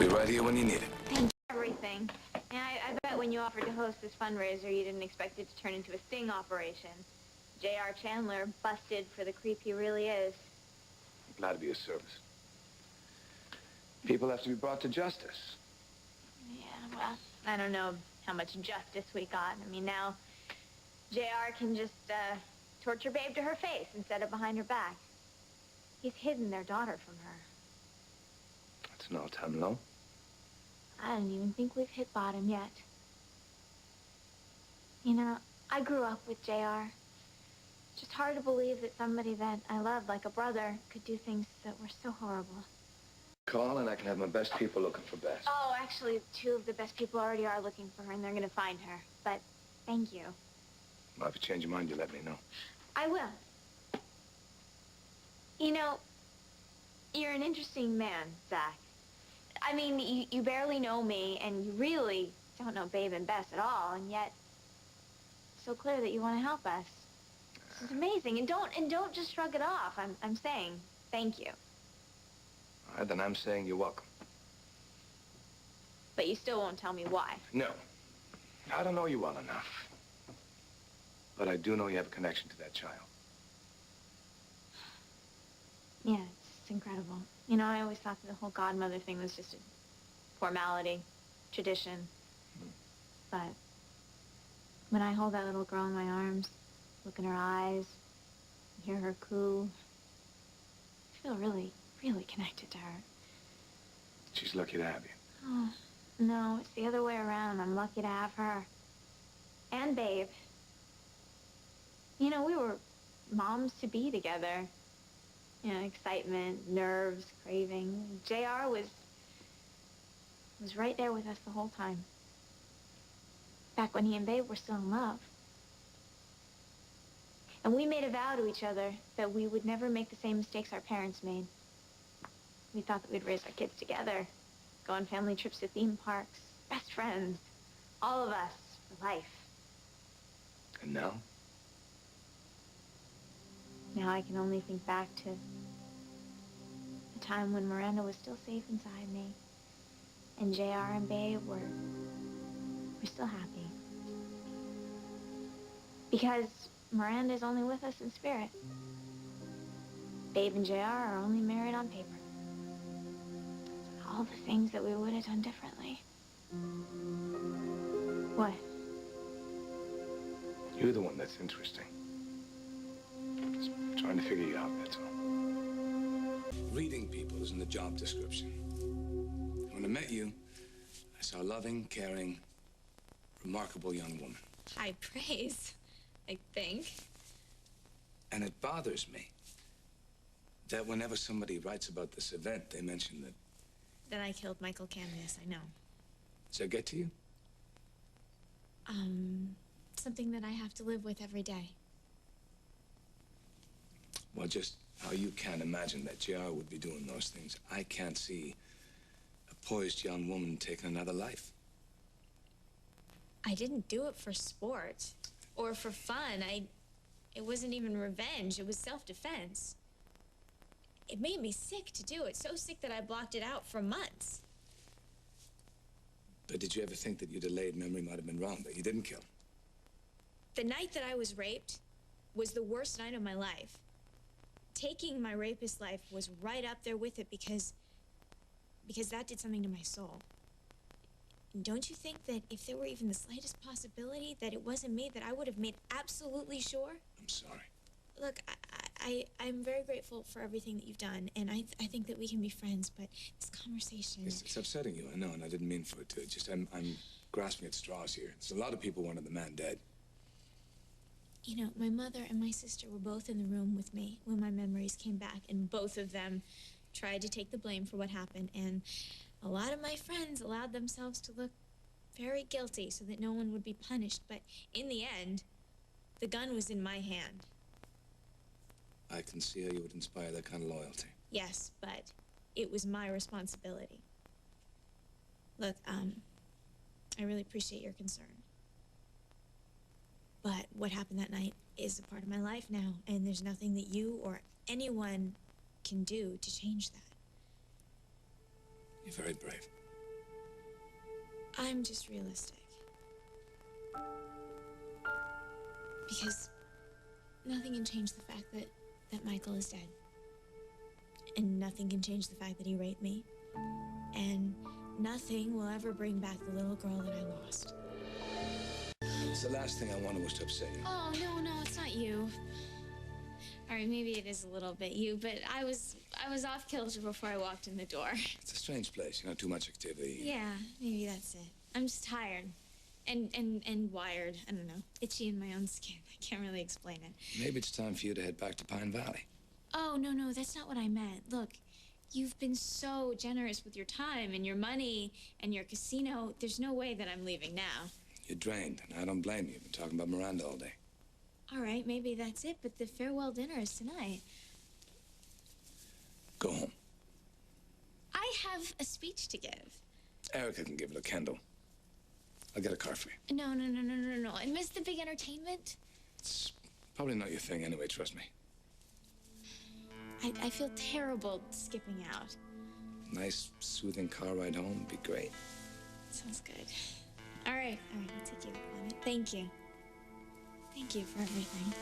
be right here when you need it. Thank you for everything. Yeah, I bet when you offered to host this fundraiser, you didn't expect it to turn into a sting operation. J.R. Chandler busted for the creep he really is. I'm glad to be of service. People have to be brought to justice. Yeah, well, I don't know how much justice we got. I mean, now J.R. can just torture Babe to her face instead of behind her back. He's hidden their daughter from her. That's an all-time low. I don't even think we've hit bottom yet. You know, I grew up with J.R. Just hard to believe that somebody that I loved like a brother could do things that were so horrible. Call and I can have my best people looking for Bess. Oh, actually, two of the best people already are looking for her, and they're going to find her. But thank you. Well, if you change your mind, you let me know. I will. You know, you're an interesting man, Zach. I mean, you barely know me, and you really don't know Babe and Bess at all, and yet it's so clear that you want to help us. This is amazing, and don't just shrug it off. I'm saying thank you. All right, then I'm saying you're welcome. But you still won't tell me why. No. I don't know you well enough. But I do know you have a connection to that child. Yeah, it's incredible. You know, I always thought that the whole godmother thing was just a formality, tradition. But when I hold that little girl in my arms, look in her eyes, hear her coo, I feel really, really connected to her. She's lucky to have you. Oh, no, it's the other way around. I'm lucky to have her. And Babe. You know, we were moms-to-be together. You know, excitement, nerves, craving. J.R. was right there with us the whole time. Back when he and Babe were still in love. And we made a vow to each other that we would never make the same mistakes our parents made. We thought that we'd raise our kids together, go on family trips to theme parks, best friends, all of us for life. And now? Now I can only think back to the time when Miranda was still safe inside me, and J.R. and Babe were still happy. Because Miranda's only with us in spirit. Babe and J.R. are only married on paper. All the things that we would have done differently. What? You're the one that's interesting. Just trying to figure you out, that's all. Reading people isn't the job description. When I met you, I saw a loving, caring, remarkable young woman. High praise, I think. And it bothers me that whenever somebody writes about this event, they mention that... That I killed Michael Candace, I know. Does that get to you? Something that I have to live with every day. Well, just how you can't imagine that JR would be doing those things. I can't see a poised young woman taking another life. I didn't do it for sport or for fun. It wasn't even revenge. It was self-defense. It made me sick to do it, so sick that I blocked it out for months. But did you ever think that your delayed memory might have been wrong, that you didn't kill? The night that I was raped was the worst night of my life. Taking my rapist's life was right up there with it because that did something to my soul. And don't you think that if there were even the slightest possibility that it wasn't me, that I would have made absolutely sure? I'm sorry. Look, I'm very grateful for everything that you've done, and I think that we can be friends, but this conversation... It's upsetting you, I know, and I didn't mean for it to. Just, I'm grasping at straws here. There's a lot of people wanted the man dead. You know, my mother and my sister were both in the room with me when my memories came back, and both of them tried to take the blame for what happened, and a lot of my friends allowed themselves to look very guilty so that no one would be punished, but in the end, the gun was in my hand. I can see how you would inspire that kind of loyalty. Yes, but it was my responsibility. Look, I really appreciate your concern. But what happened that night is a part of my life now, and there's nothing that you or anyone can do to change that. You're very brave. I'm just realistic. Because nothing can change the fact that Michael is dead. And nothing can change the fact that he raped me. And nothing will ever bring back the little girl that I lost. It's the last thing I wanted was to upset you. Oh, no, it's not you. All right, maybe it is a little bit you, but I was off kilter before I walked in the door. It's a strange place, you know, too much activity. Yeah, maybe that's it. I'm just tired. And wired. I don't know. Itchy in my own skin. I can't really explain it. Maybe it's time for you to head back to Pine Valley. Oh, no, that's not what I meant. Look, you've been so generous with your time and your money and your casino. There's no way that I'm leaving now. You're drained, and I don't blame you. You've been talking about Miranda all day. All right, maybe that's it, but the farewell dinner is tonight. Go home. I have a speech to give. Erica can give it to Kendall. I'll get a car for you. No. I missed the big entertainment. It's probably not your thing anyway, trust me. I feel terrible skipping out. Nice, soothing car ride home would be great. Sounds good. All right, I'll take you up on it. Thank you. Thank you for everything.